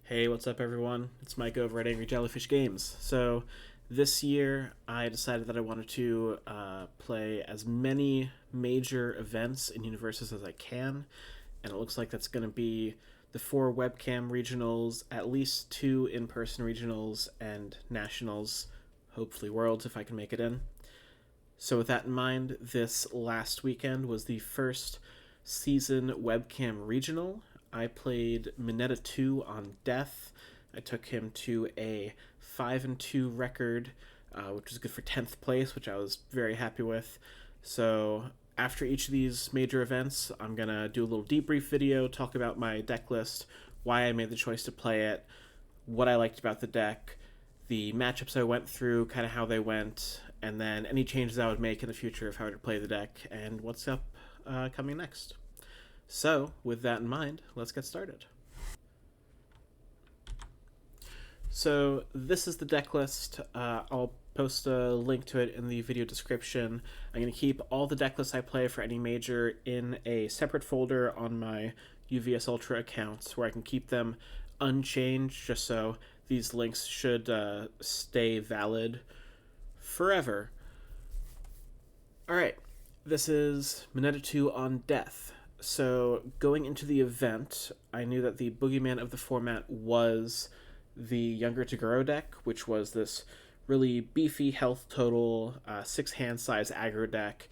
Hey, what's up, everyone? It's Mike over at Angry Jellyfish Games. So, this year I decided that I wanted to play as many major events in universes as I can, and it looks like that's going to be the four webcam regionals, at least two in person regionals, and nationals, hopefully worlds if I can make it in. So, with that in mind, this last weekend was the first season webcam regional. I played Mineta 2 on Death. I took him to a 5-2 record, which was good for 10th place, which I was very happy with. So, after each of these major events, I'm going to do a little debrief video, talk about my deck list, why I made the choice to play it, what I liked about the deck, the matchups I went through, kind of how they went, and then any changes I would make in the future if I were to play the deck, and what's up coming next. So, with that in mind, let's get started. So, this is the deck list. I'll post a link to it in the video description. I'm going to keep all the deck lists I play for any major in a separate folder on my UVS Ultra accounts where I can keep them unchanged, just so these links should stay valid forever. Alright, this is Mineta 2 on Death. So, going into the event, I knew that the boogeyman of the format was the Younger Toguro deck, which was this really beefy health total, 6-hand size aggro deck,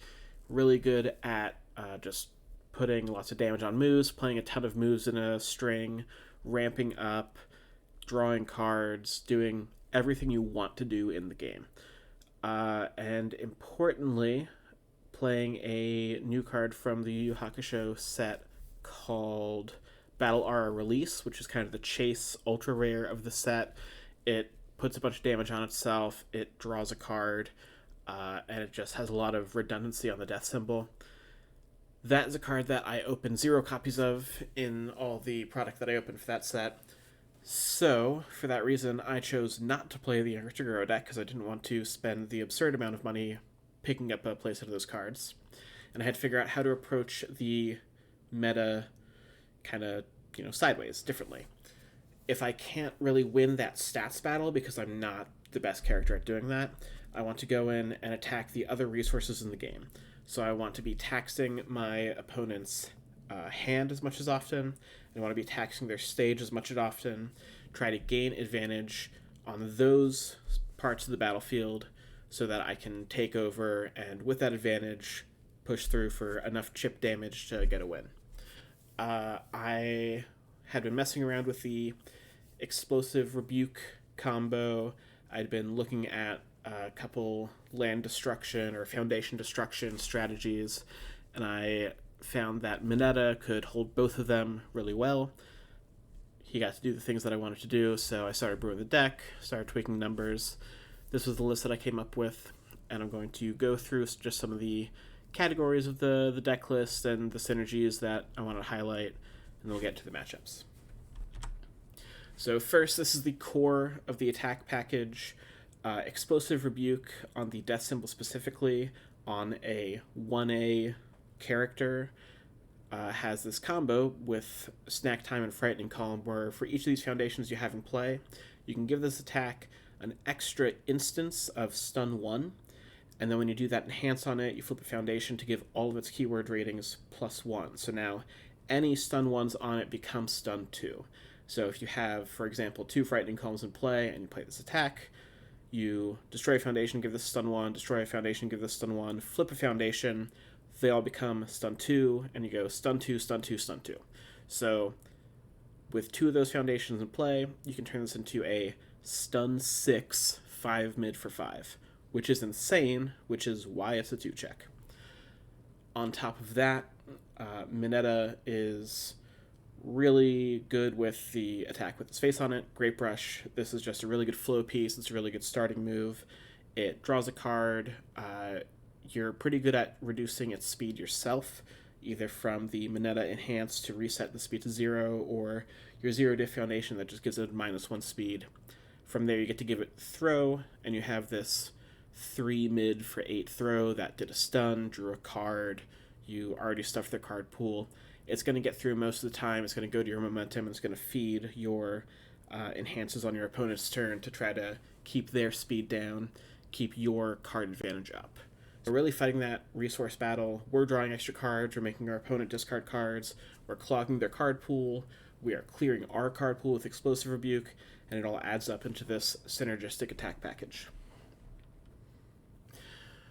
really good at just putting lots of damage on moves, playing a ton of moves in a string, ramping up, drawing cards, doing everything you want to do in the game. And importantly, playing a new card from the Yu Yu Hakusho set called Battle Aura Release, which is kind of the chase ultra rare of the set. It puts a bunch of damage on itself, it draws a card, and it just has a lot of redundancy on the death symbol. That is a card that I opened 0 copies of in all the product that I opened for that set. So, for that reason, I chose not to play the Younger Toguro deck because I didn't want to spend the absurd amount of money picking up a playset of those cards. And I had to figure out how to approach the meta kind of, sideways, differently. If I can't really win that stats battle because I'm not the best character at doing that, I want to go in and attack the other resources in the game. So I want to be taxing my opponent's hand as much as often. I want to be taxing their stage as much as often. Try to gain advantage on those parts of the battlefield so that I can take over and, with that advantage, push through for enough chip damage to get a win. I had been messing around with the Explosive Rebuke combo. I'd been looking at a couple land destruction or foundation destruction strategies, and I found that Mineta could hold both of them really well. He got to do the things that I wanted to do, so I started brewing the deck, started tweaking numbers. This was the list that I came up with, and I'm going to go through just some of the categories of the deck list and the synergies that I want to highlight, and then we'll get to the matchups. So first, this is the core of the attack package. Explosive Rebuke on the death symbol specifically, on a 1A character, has this combo with Snack Time and Frightening Calm, where for each of these foundations you have in play, you can give this attack an extra instance of Stun 1, and then when you do that enhance on it, you flip a foundation to give all of its keyword ratings +1. So now any Stun 1s on it become Stun 2. So if you have, for example, 2 Frightening Calms in play and you play this attack, you destroy a foundation, give this Stun 1, destroy a foundation, give this Stun 1, flip a foundation, they all become Stun 2, and you go Stun 2, Stun 2, Stun 2. So with 2 of those foundations in play, you can turn this into a Stun 6 5 mid for 5, which is insane, which is why it's a 2-check. On top of that, Mineta is really good with the attack with his face on it. Great Brush. This is just a really good flow piece. It's a really good starting move. It draws a card. You're pretty good at reducing its speed yourself, either from the Mineta Enhance to reset the speed to 0, or your 0 diff foundation that just gives it -1 speed. From there, you get to give it Throw, and you have this 3 mid for 8 throw that did a stun, drew a card. You already stuffed their card pool. It's going to get through most of the time. It's going to go to your momentum, and it's going to feed your enhances on your opponent's turn to try to keep their speed down, keep your card advantage up. We're really fighting that resource battle. We're drawing extra cards, we're making our opponent discard cards, we're clogging their card pool, we are clearing our card pool with Explosive Rebuke, and it all adds up into this synergistic attack package.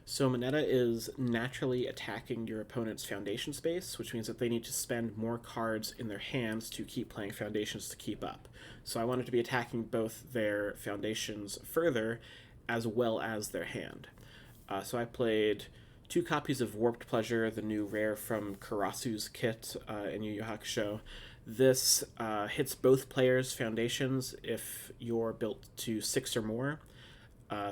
So mineta is naturally attacking your opponent's foundation space, which means that they need to spend more cards in their hands to keep playing foundations to keep up. So I wanted to be attacking both their foundations further, as well as their hand. So I played 2 copies of Warped Pleasure, the new rare from Karasu's kit in Yu Yu Hakusho. This hits both players' foundations if you're built to 6 or more.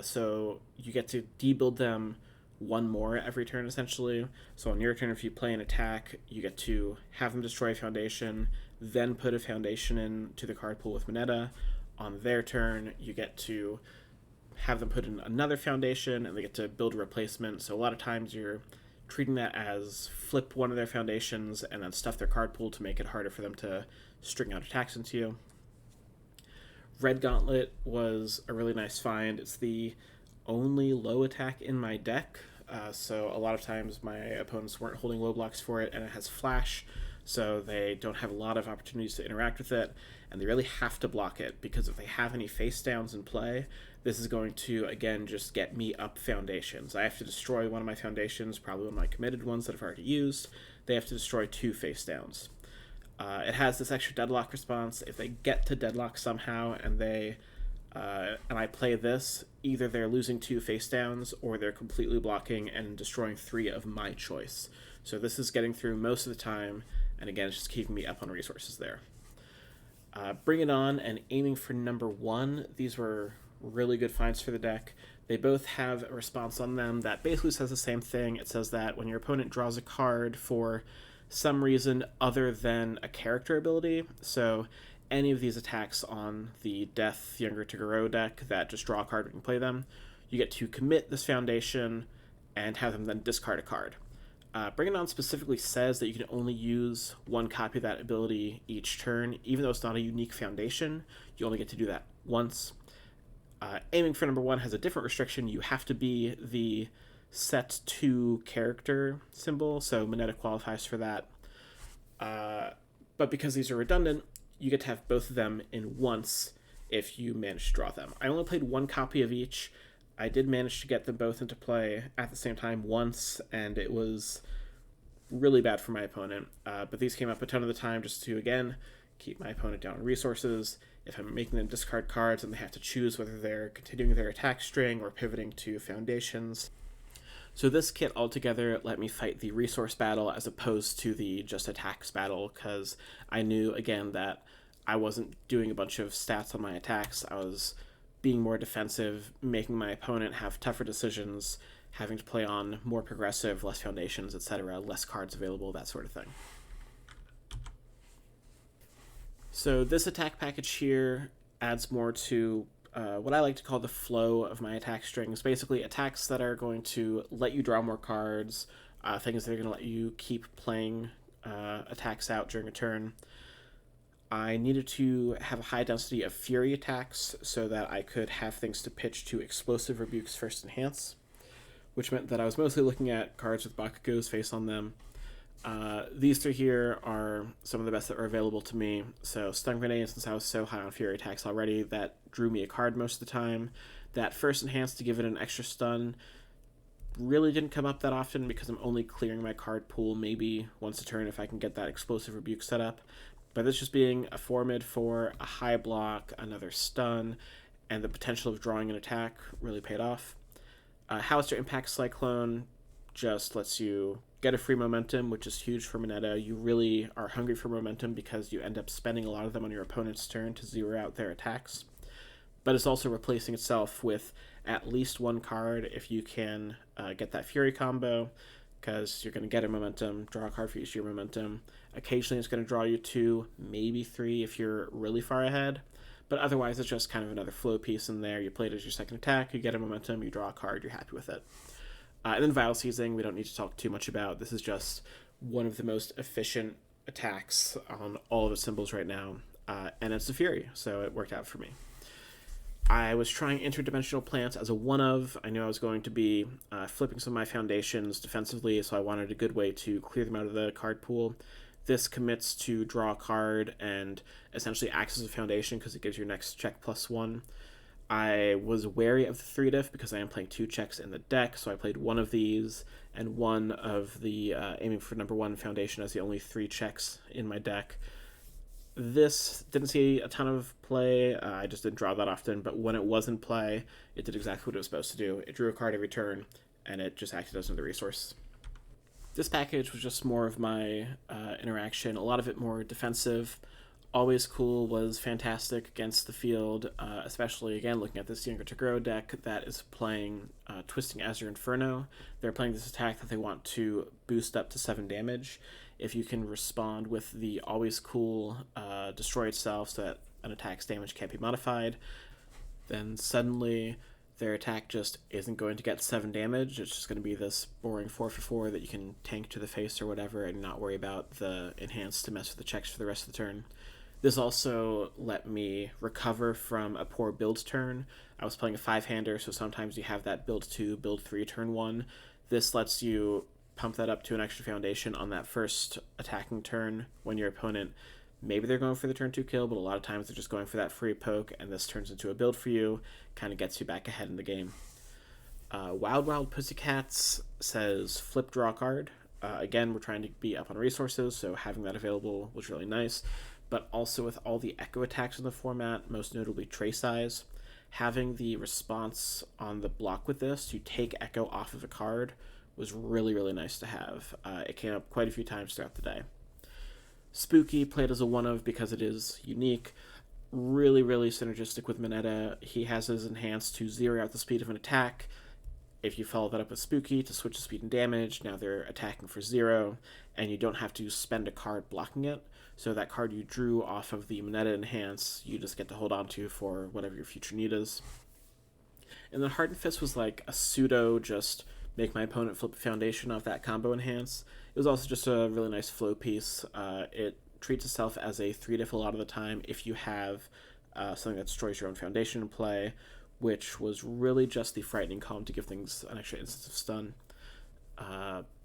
So you get to debuild them 1 more every turn, essentially. So on your turn, if you play an attack, you get to have them destroy a foundation, then put a foundation into the card pool with mineta. On their turn, you get to have them put in another foundation, and they get to build a replacement. So a lot of times you're treating that as flip one of their foundations and then stuff their card pool to make it harder for them to string out attacks into you. Red Gauntlet was a really nice find. It's the only low attack in my deck, so a lot of times my opponents weren't holding low blocks for it, and it has flash, so they don't have a lot of opportunities to interact with it, and they really have to block it, because if they have any face downs in play, this is going to, again, just get me up foundations. I have to destroy one of my foundations, probably one of my committed ones that I've already used. They have to destroy 2 face downs. It has this extra deadlock response. If they get to deadlock somehow and I play this, either they're losing 2 face downs or they're completely blocking and destroying 3 of my choice. So this is getting through most of the time, and again, it's just keeping me up on resources there. Bring It On and Aiming for Number 1. These were really good finds for the deck. They both have a response on them that basically says the same thing. It says that when your opponent draws a card for some reason other than a character ability, so any of these attacks on the Death Younger to Garo deck that just draw a card when you play them, you get to commit this foundation and have them then discard a card. Bring It On specifically says that you can only use 1 copy of that ability each turn. Even though it's not a unique foundation, you only get to do that once. Aiming for Number 1 has a different restriction. You have to be the set 2 character symbol, so mineta qualifies for that. But because these are redundant, you get to have both of them in once if you manage to draw them. I only played 1 copy of each. I did manage to get them both into play at the same time once, and it was really bad for my opponent. But these came up a ton of the time just to, again, keep my opponent down on resources. If I'm making them discard cards and they have to choose whether they're continuing their attack string or pivoting to foundations. So this kit altogether let me fight the resource battle as opposed to the just attacks battle, because I knew, again, that I wasn't doing a bunch of stats on my attacks. I was being more defensive, making my opponent have tougher decisions, having to play on more progressive, less foundations, etc., less cards available, that sort of thing. So this attack package here adds more to what I like to call the flow of my attack strings. Basically, attacks that are going to let you draw more cards, things that are going to let you keep playing attacks out during a turn. I needed to have a high density of Fury attacks so that I could have things to pitch to Explosive Rebuke's First Enhance, which meant that I was mostly looking at cards with Bakugo's face on them. These 3 here are some of the best that were available to me. So Stun Grenade, since I was so high on Fury attacks already, that drew me a card most of the time. That First Enhance to give it an extra stun really didn't come up that often because I'm only clearing my card pool maybe once a turn if I can get that Explosive Rebuke set up. But this just being a 4-mid for a high block, another stun, and the potential of drawing an attack really paid off. Howitzer Impact Cyclone just lets you get a free momentum, which is huge for mineta. You really are hungry for momentum because you end up spending a lot of them on your opponent's turn to zero out their attacks. But it's also replacing itself with at least 1 card if you can get that Fury combo, because you're going to get a momentum, draw a card for each of your momentum. Occasionally it's going to draw you 2, maybe 3 if you're really far ahead. But otherwise it's just kind of another flow piece in there. You play it as your second attack, you get a momentum, you draw a card, you're happy with it. And then Vial Seizing, we don't need to talk too much about. This is just one of the most efficient attacks on all of its symbols right now. and it's a Fury, so it worked out for me. I was trying interdimensional plants as a one-of. I knew I was going to be flipping some of my foundations defensively, so I wanted a good way to clear them out of the card pool. This commits to draw a card and essentially acts as a foundation because it gives your next check +1. I was wary of the 3-diff because I am playing 2 checks in the deck, so I played one of these and one of the aiming for number 1 foundation as the only 3 checks in my deck. This didn't see a ton of play. I just didn't draw that often, but when it was in play, it did exactly what it was supposed to do. It drew a card every turn, and it just acted as another resource. This package was just more of my interaction, a lot of it more defensive. Always Cool was fantastic against the field, especially, again, looking at this Younger to Grow deck that is playing Twisting Azure Inferno. They're playing this attack that they want to boost up to 7 damage. If you can respond with the Always Cool destroy itself so that an attack's damage can't be modified, then suddenly their attack just isn't going to get 7 damage. It's just going to be this boring 4/4 that you can tank to the face or whatever and not worry about the enhance to mess with the checks for the rest of the turn. This also let me recover from a poor build turn. I was playing a 5-hander, so sometimes you have that build 2, build 3 turn 1. This lets you pump that up to an extra foundation on that first attacking turn when your opponent, maybe they're going for the turn 2 kill, but a lot of times they're just going for that free poke, and this turns into a build for you, kind of gets you back ahead in the game. Wild Wild Pussycats says flip draw card. Again, we're trying to be up on resources, so having that available was really nice. But also with all the echo attacks in the format, most notably Trace Eyes, having the response on the block with this to take echo off of a card was really, really nice to have. It came up quite a few times throughout the day. Spooky played as a one-of because it is unique. Really, really synergistic with Mineta. He has his enhanced to 0 out the speed of an attack. If you follow that up with Spooky to switch the speed and damage, now they're attacking for 0, and you don't have to spend a card blocking it. So that card you drew off of the Mineta Enhance, you just get to hold on to for whatever your future need is. And then Hardened Fist was like a pseudo just make my opponent flip a foundation off that combo enhance. It was also just a really nice flow piece. It treats itself as a 3-diff a lot of the time if you have something that destroys your own foundation in play, which was really just the Frightening Calm to give things an extra instance of stun.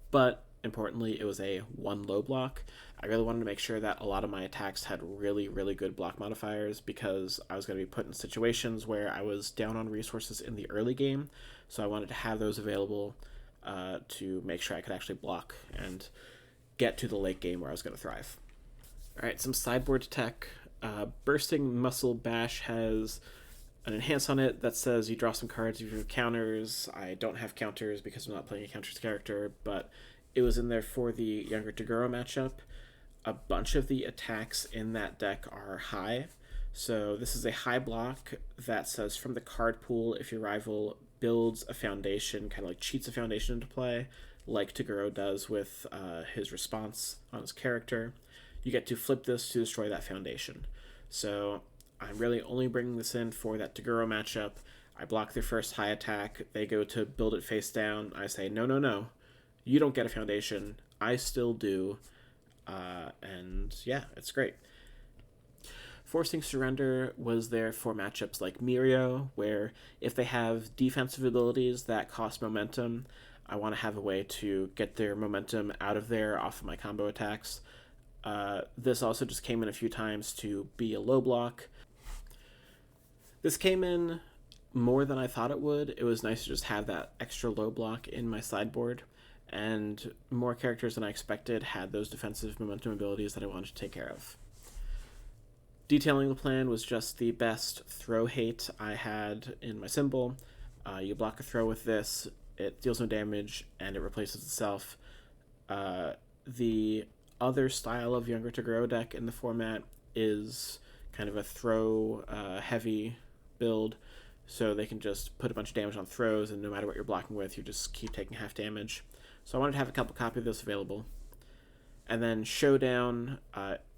But importantly, it was a 1 low block. I really wanted to make sure that a lot of my attacks had really, really good block modifiers because I was going to be put in situations where I was down on resources in the early game, so I wanted to have those available to make sure I could actually block and get to the late game where I was going to thrive. Alright, some sideboard tech. Bursting Muscle Bash has an enhance on it that says you draw some cards if you have counters. I don't have counters because I'm not playing a counters character, but it was in there for the Younger Toguro matchup. A bunch of the attacks in that deck are high. So this is a high block that says from the card pool, if your rival builds a foundation, kind of like cheats a foundation into play, like Toguro does with his response on his character, you get to flip this to destroy that foundation. So I'm really only bringing this in for that Toguro matchup. I block their first high attack. They go to build it face down. I say, no. You don't get a foundation. I still do. And yeah, it's great. Forcing Surrender was there for matchups like Mirio, where if they have defensive abilities that cost momentum, I want to have a way to get their momentum out of there off of my combo attacks. This also just came in a few times to be a low block. This came in more than I thought it would. It was nice to just have that extra low block in my sideboard, and more characters than I expected had those defensive momentum abilities that I wanted to take care of. Detailing the plan was just the best throw hate I had in my symbol. You block a throw with this, it deals no damage, and it replaces itself. The other style of Younger Toguro deck in the format is kind of a throw heavy build, so they can just put a bunch of damage on throws, and no matter what you're blocking with, you just keep taking half damage. So I wanted to have a couple copies of this available. And then Showdown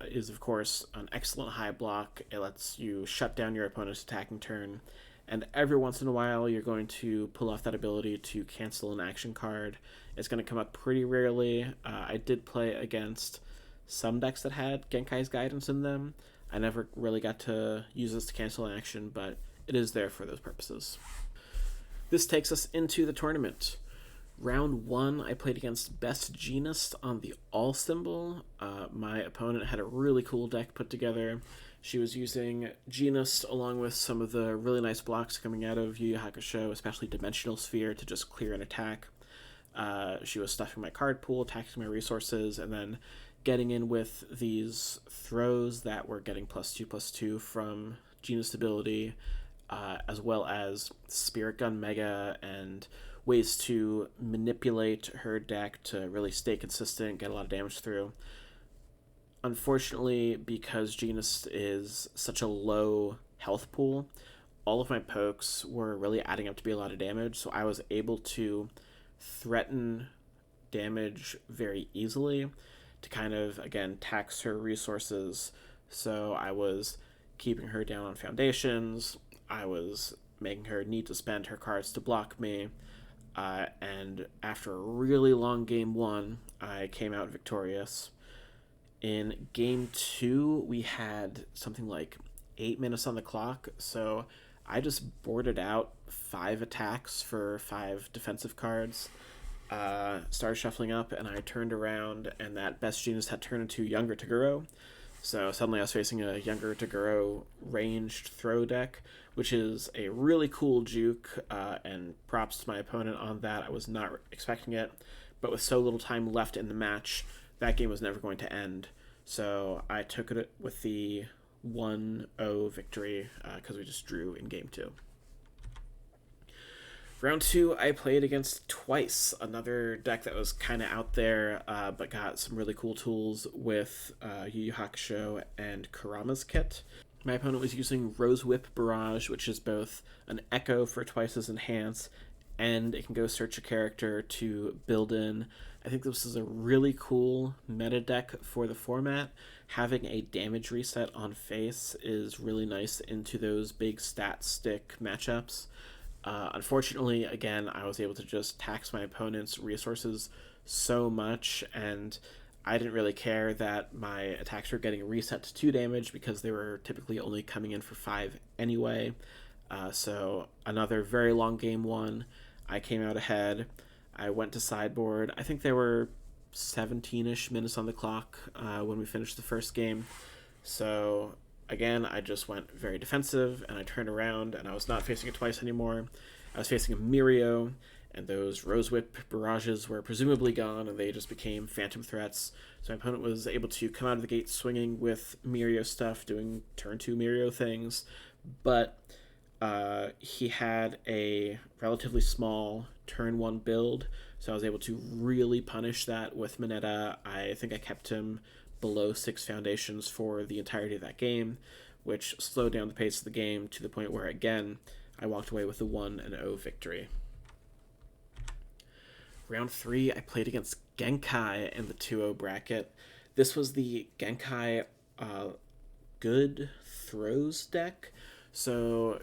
is, of course, an excellent high block. It lets you shut down your opponent's attacking turn, and every once in a while you're going to pull off that ability to cancel an action card. It's going to come up pretty rarely. I did play against some decks that had Genkai's Guidance in them. I never really got to use this to cancel an action, but it is there for those purposes. This takes us into the tournament. Round 1, I played against Best Genist on the All symbol. My opponent had a really cool deck put together. She was using Genist along with some of the really nice blocks coming out of Yu Yu Hakusho, especially Dimensional Sphere, to just clear an attack. She was stuffing my card pool, taxing my resources, and then getting in with these throws that were getting +2/+2 from Genist ability, as well as Spirit Gun Mega and ways to manipulate her deck to really stay consistent, get a lot of damage through. Unfortunately, because Genist is such a low health pool, all of my pokes were really adding up to be a lot of damage, so I was able to threaten damage very easily to kind of, again, tax her resources. So I was keeping her down on foundations, I was making her need to spend her cards to block me, and after a really long game 1, I came out victorious. In game 2, we had something like 8 minutes on the clock, so I just boarded out 5 attacks for 5 defensive cards, started shuffling up, and I turned around, and that Best Genist had turned into Younger Toguro. So suddenly I was facing a Younger Toguro ranged throw deck, which is a really cool juke, and props to my opponent on that. I was not expecting it, but with so little time left in the match, that game was never going to end. So I took it with the 1-0 victory, because we just drew in game 2. Round 2, I played against Twice, another deck that was kind of out there, but got some really cool tools with Yu Yu Hakusho and Kurama's kit. My opponent was using Rose Whip Barrage, which is both an echo for Twice's Enhance, and it can go search a character to build in. I think this is a really cool meta deck for the format. Having a damage reset on face is really nice into those big stat stick matchups. Unfortunately, again, I was able to just tax my opponent's resources so much, and I didn't really care that my attacks were getting reset to 2 damage because they were typically only coming in for 5 anyway. So another very long game 1. I came out ahead. I went to sideboard. I think there were 17-ish minutes on the clock when we finished the first game. So again, I just went very defensive, and I turned around, and I was not facing it Twice anymore. I was facing a Mirio, and those Rose Whip barrages were presumably gone, and they just became phantom threats. So my opponent was able to come out of the gate swinging with Mirio stuff, doing turn 2 Mirio things, but he had a relatively small turn 1 build, so I was able to really punish that with mineta. I think I kept him below 6 foundations for the entirety of that game, which slowed down the pace of the game to the point where, again, I walked away with a 1-0 victory. Round 3, I played against Genkai in the 2-0 bracket. This was the Genkai good throws deck. So,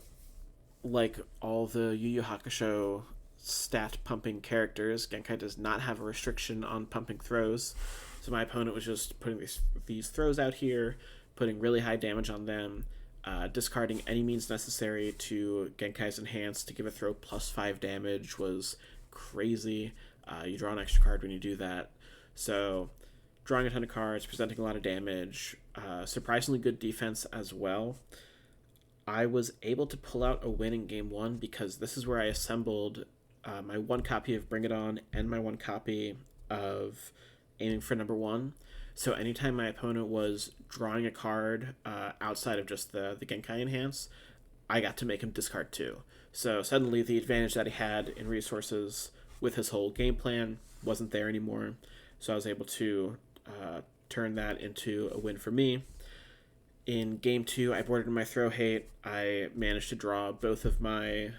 like all the Yu Yu Hakusho stat pumping characters, Genkai does not have a restriction on pumping throws. So my opponent was just putting these throws out here, putting really high damage on them, discarding any means necessary to Genkai's Enhance to give a throw +5 damage was crazy. You draw an extra card when you do that. So drawing a ton of cards, presenting a lot of damage, surprisingly good defense as well. I was able to pull out a win in game 1 because this is where I assembled my 1 copy of Bring It On and my 1 copy of Aiming for Number 1. So anytime my opponent was drawing a card outside of just the Genkai Enhance, I got to make him discard 2. So suddenly the advantage that he had in resources with his whole game plan wasn't there anymore. So I was able to turn that into a win for me. In game 2, I boarded my Throw Hate. I managed to draw both of my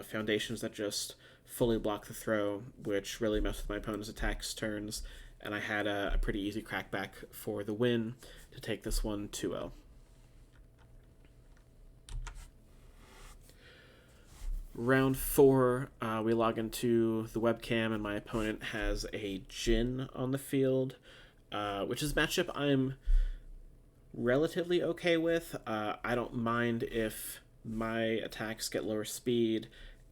foundations that just fully block the throw, which really messed with my opponent's attacks turns, and I had a pretty easy crackback for the win to take this one 2-0. Round 4, we log into the webcam, and my opponent has a Jhin on the field, which is a matchup I'm relatively okay with. I don't mind if my attacks get lower speed,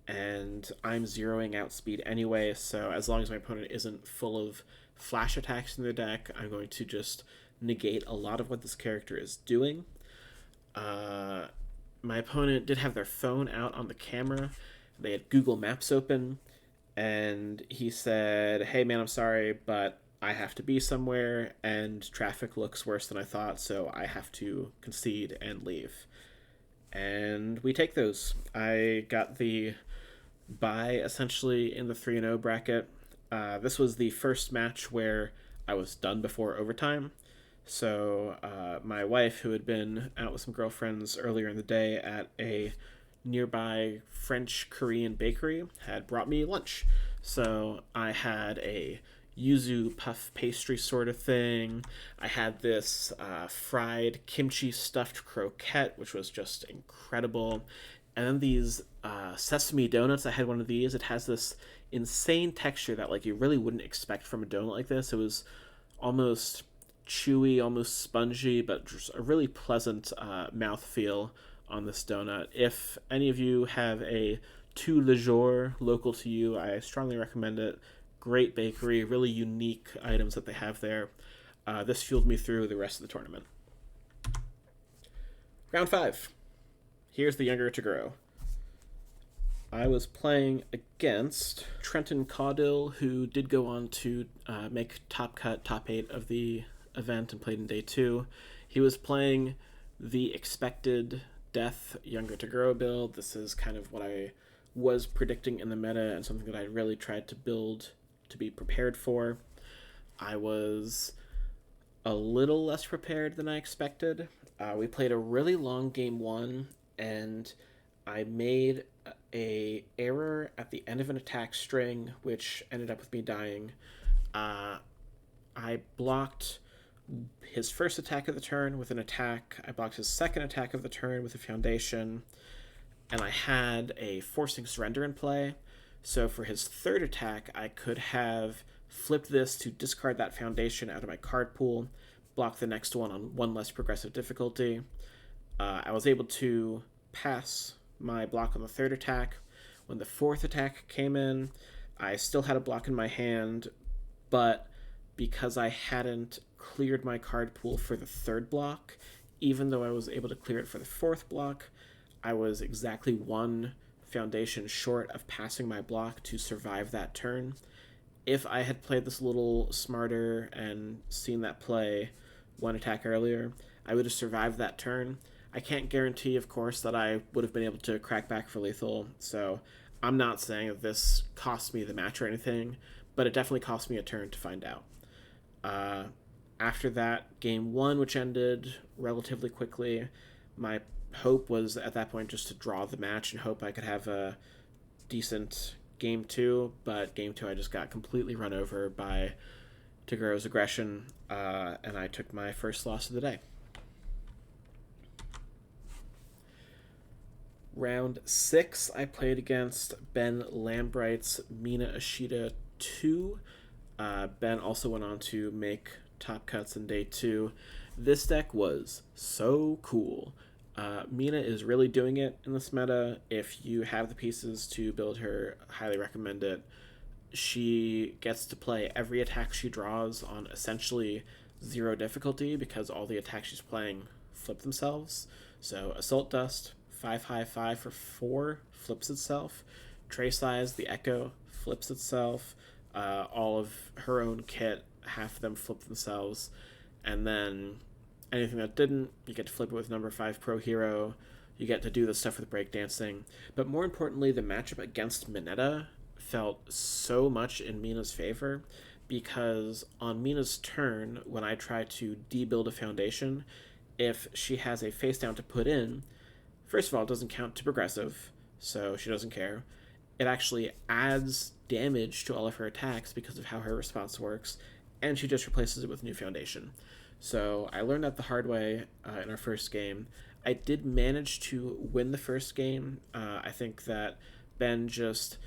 and I'm zeroing out speed anyway, so as long as my opponent isn't full of flash attacks in their deck, I'm going to just negate a lot of what this character is doing. Uh, my opponent did have their phone out on the camera. They had Google Maps open, and he said, "Hey man, I'm sorry, but I have to be somewhere, and traffic looks worse than I thought, so I have to concede and leave." And we take those. I got the bye essentially in the 3-0 bracket. This was the first match where I was done before overtime. So my wife, who had been out with some girlfriends earlier in the day at a nearby French Korean bakery, had brought me lunch. So I had a yuzu puff pastry sort of thing. I had this fried kimchi stuffed croquette, which was just incredible. And then these sesame donuts. I had one of these. It has this insane texture that like you really wouldn't expect from a donut like this. It was almost chewy, almost spongy, but just a really pleasant mouthfeel on this donut. If any of you have a Tout Le Jour local to you, I strongly recommend it. Great bakery, really unique items that they have there. This fueled me through the rest of the tournament. Round 5. Here's the younger to grow. I was playing against Trenton Caudill, who did go on to make top 8 of the event and played in day 2. He was playing the expected death younger to grow build. This is kind of what I was predicting in the meta and something that I really tried to build to be prepared for. I was a little less prepared than I expected. We played a really long game 1, and I made a error at the end of an attack string, which ended up with me dying. I blocked his first attack of the turn with an attack. I blocked his second attack of the turn with a foundation, and I had a forcing surrender in play. So for his third attack, I could have flipped this to discard that foundation out of my card pool, block the next one on one less progressive difficulty. I was able to pass my block on the third attack. When the fourth attack came in, I still had a block in my hand, but because I hadn't cleared my card pool for the third block, even though I was able to clear it for the fourth block, I was exactly one foundation short of passing my block to survive that turn. If I had played this a little smarter and seen that play one attack earlier, I would have survived that turn. I can't guarantee, of course, that I would have been able to crack back for lethal, so I'm not saying that this cost me the match or anything, but it definitely cost me a turn to find out. After that, game 1, which ended relatively quickly, my hope was at that point just to draw the match and hope I could have a decent game 2, but game 2 I just got completely run over by Taguro's aggression, and I took my first loss of the day. Round 6, I played against Ben Lambright's Mina Ashita 2. Ben also went on to make top cuts in day 2. This deck was so cool. Mina is really doing it in this meta. If you have the pieces to build her, highly recommend it. She gets to play every attack she draws on essentially 0 difficulty because all the attacks she's playing flip themselves. So Assault Dust, 5/5 for 4 flips itself. Trace Eyes, the Echo, flips itself. All of her own kit, half of them flip themselves. And then anything that didn't, you get to flip it with number 5 Pro Hero. You get to do the stuff with breakdancing. But more importantly, the matchup against Mineta felt so much in Mina's favor because on Mina's turn, when I try to debuild a foundation, if she has a face down to put in, first of all, it doesn't count to progressive, so she doesn't care. It actually adds damage to all of her attacks because of how her response works, and she just replaces it with new foundation. So I learned that the hard way in our first game. I did manage to win the first game. I think that Ben just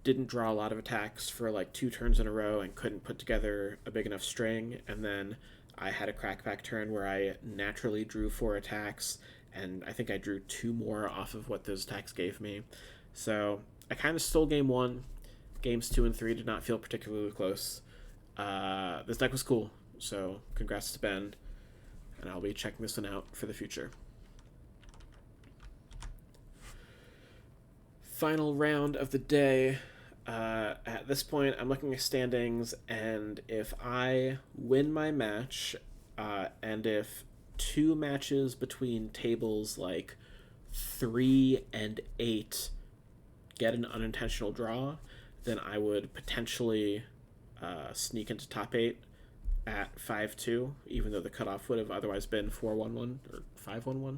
didn't draw a lot of attacks for like 2 turns in a row and couldn't put together a big enough string, and then I had a crackback turn where I naturally drew 4 attacks, and I think I drew 2 more off of what those attacks gave me. So I kind of stole game 1. Games 2 and 3 did not feel particularly close. This deck was cool, so congrats to Ben, and I'll be checking this one out for the future. Final round of the day. At this point, I'm looking at standings, and if I win my match, and if 2 matches between tables like 3 and 8 get an unintentional draw, then I would potentially sneak into top 8 at 5-2, even though the cutoff would have otherwise been 4-1-1 or 5-1-1.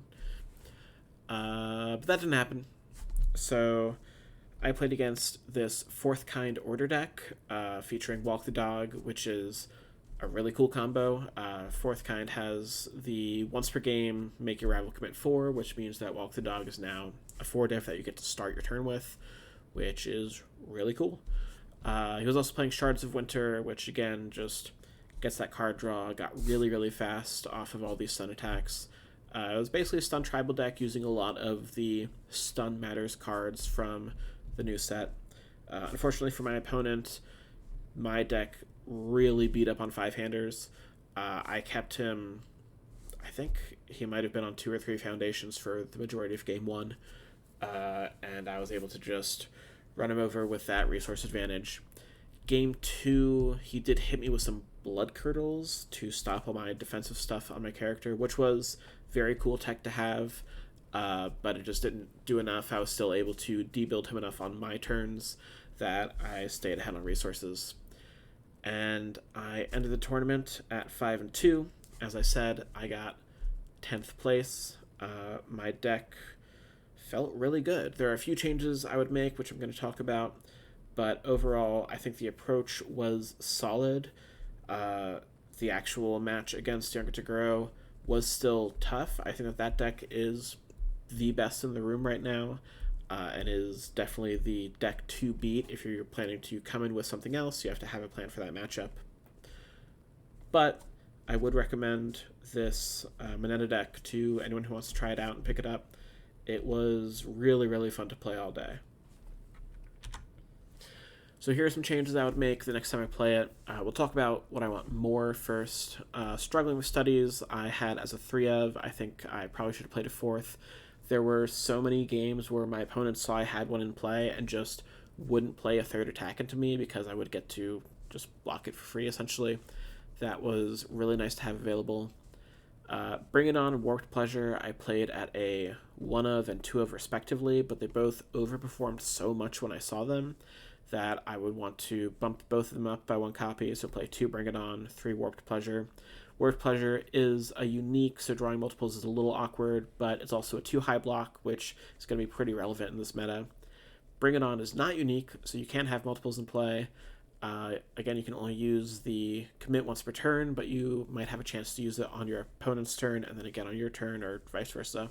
But that didn't happen. So I played against this Fourth Kind Order deck featuring Walk the Dog, which is a really cool combo. Fourth Kind has the once per game make your rival commit 4, which means that Walk the Dog is now a 4 diff that you get to start your turn with, which is really cool. He was also playing Shards of Winter, which again just gets that card draw, got really, really fast off of all these stun attacks. It was basically a stun tribal deck using a lot of the Stun Matters cards from the new set. Unfortunately for my opponent, my deck really beat up on 5-handers. I kept him, I think he might have been on 2 or 3 foundations for the majority of game 1, and I was able to just run him over with that resource advantage. Game 2, he did hit me with some Blood Curdles to stop all my defensive stuff on my character, which was very cool tech to have, but it just didn't do enough. I was still able to debuild him enough on my turns that I stayed ahead on resources. And I ended the tournament at 5-2. As I said, I got 10th place. My deck felt really good. There are a few changes I would make, which I'm going to talk about, but overall, I think the approach was solid. The actual match against Younger to Grow was still tough. I think that deck is the best in the room right now, and is definitely the deck to beat. If you're planning to come in with something else, you have to have a plan for that matchup. But I would recommend this mineta deck to anyone who wants to try it out and pick it up. It was really, really fun to play all day. So here are some changes I would make the next time I play it. We'll talk about what I want more first. Struggling with studies, I had as a 3 of. I think I probably should have played a 4th. There were so many games where my opponents saw I had one in play and just wouldn't play a 3rd attack into me because I would get to just block it for free, essentially. That was really nice to have available. Bring It On and Warped Pleasure, I played at a 1 of and 2 of respectively, but they both overperformed so much when I saw them that I would want to bump both of them up by 1 copy, so play 2 Bring It On, 3 Warped Pleasure. Warped Pleasure is a unique, so drawing multiples is a little awkward, but it's also a 2 high block, which is going to be pretty relevant in this meta. Bring It On is not unique, so you can have multiples in play. Again, you can only use the commit once per turn, but you might have a chance to use it on your opponent's turn and then again on your turn, or vice versa.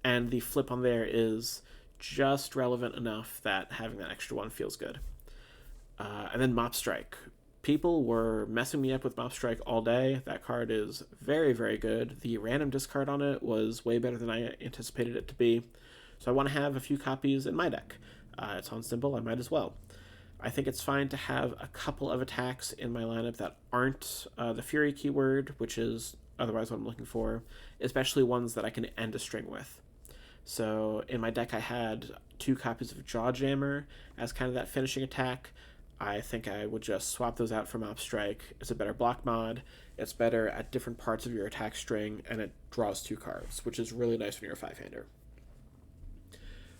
And the flip on there is just relevant enough that having that extra 1 feels good. And then Mop Strike. People were messing me up with Mop Strike all day. That card is very, very good. The random discard on it was way better than I anticipated it to be. So I want to have a few copies in my deck. It's on Symbol, I might as well. I think it's fine to have a couple of attacks in my lineup that aren't the Fury keyword, which is otherwise what I'm looking for, especially ones that I can end a string with. So in my deck I had 2 copies of Jawjammer as kind of that finishing attack. I think I would just swap those out for Mop Strike. It's a better block mod, it's better at different parts of your attack string, and it draws 2 cards, which is really nice when you're a 5-hander.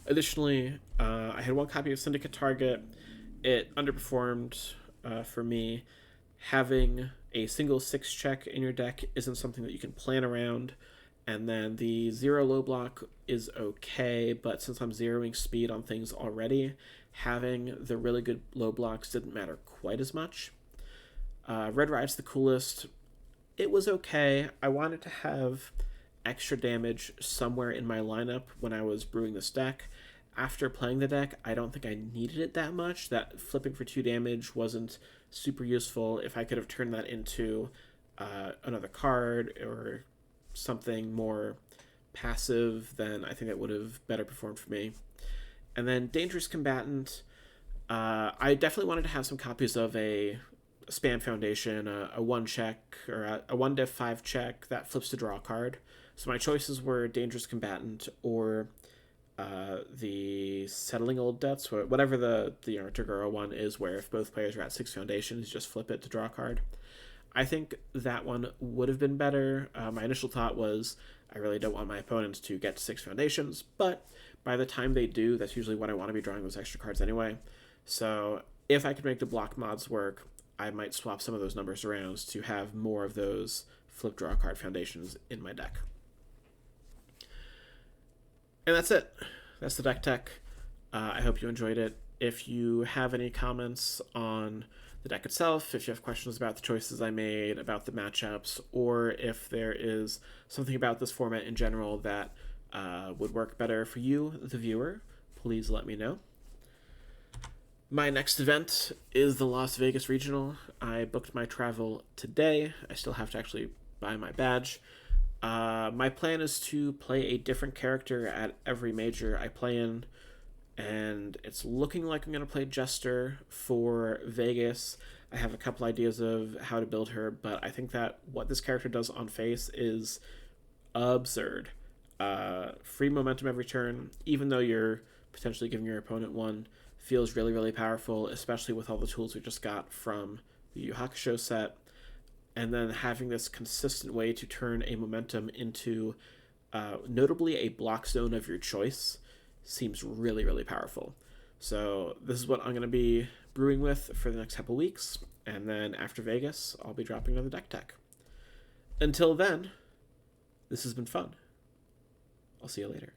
Additionally, I had 1 copy of Syndicate Target. It underperformed for me. Having a single 6 check in your deck isn't something that you can plan around, and then the 0 low block is okay, but since I'm zeroing speed on things already, having the really good low blocks didn't matter quite as much. Red Ride's the coolest. It was okay. I wanted to have extra damage somewhere in my lineup when I was brewing this deck. After playing the deck, I don't think I needed it that much. That flipping for 2 damage wasn't super useful. If I could have turned that into another card or something more passive, then I think that would have better performed for me. And then Dangerous Combatant, I definitely wanted to have some copies of a spam foundation, a one check, or a 1-5 check that flips to draw a card. So my choices were Dangerous Combatant or the Settling Old Debts, whatever the Tagoro one is, where if both players are at 6 foundations, just flip it to draw a card. I think that one would have been better. My initial thought was I really don't want my opponents to get to 6 foundations, but by the time they do, that's usually when I want to be drawing those extra cards anyway. So if I could make the block mods work, I might swap some of those numbers around to have more of those flip draw card foundations in my deck. And that's it. That's the deck tech. I hope you enjoyed it. If you have any comments on the deck itself, if you have questions about the choices I made, about the matchups, or if there is something about this format in general that would work better for you, the viewer, please let me know. My next event is the Las Vegas Regional. I booked my travel today. I still have to actually buy my badge. My plan is to play a different character at every major I play in, and it's looking like I'm going to play Jester for Vegas. I have a couple ideas of how to build her, but I think that what this character does on face is absurd. Free momentum every turn, even though you're potentially giving your opponent one, feels really, really powerful, especially with all the tools we just got from the Yu Hakusho set. And then having this consistent way to turn a momentum into notably a block zone of your choice seems really, really powerful. So this is what I'm going to be brewing with for the next couple weeks. And then after Vegas, I'll be dropping another deck tech. Until then, this has been fun. I'll see you later.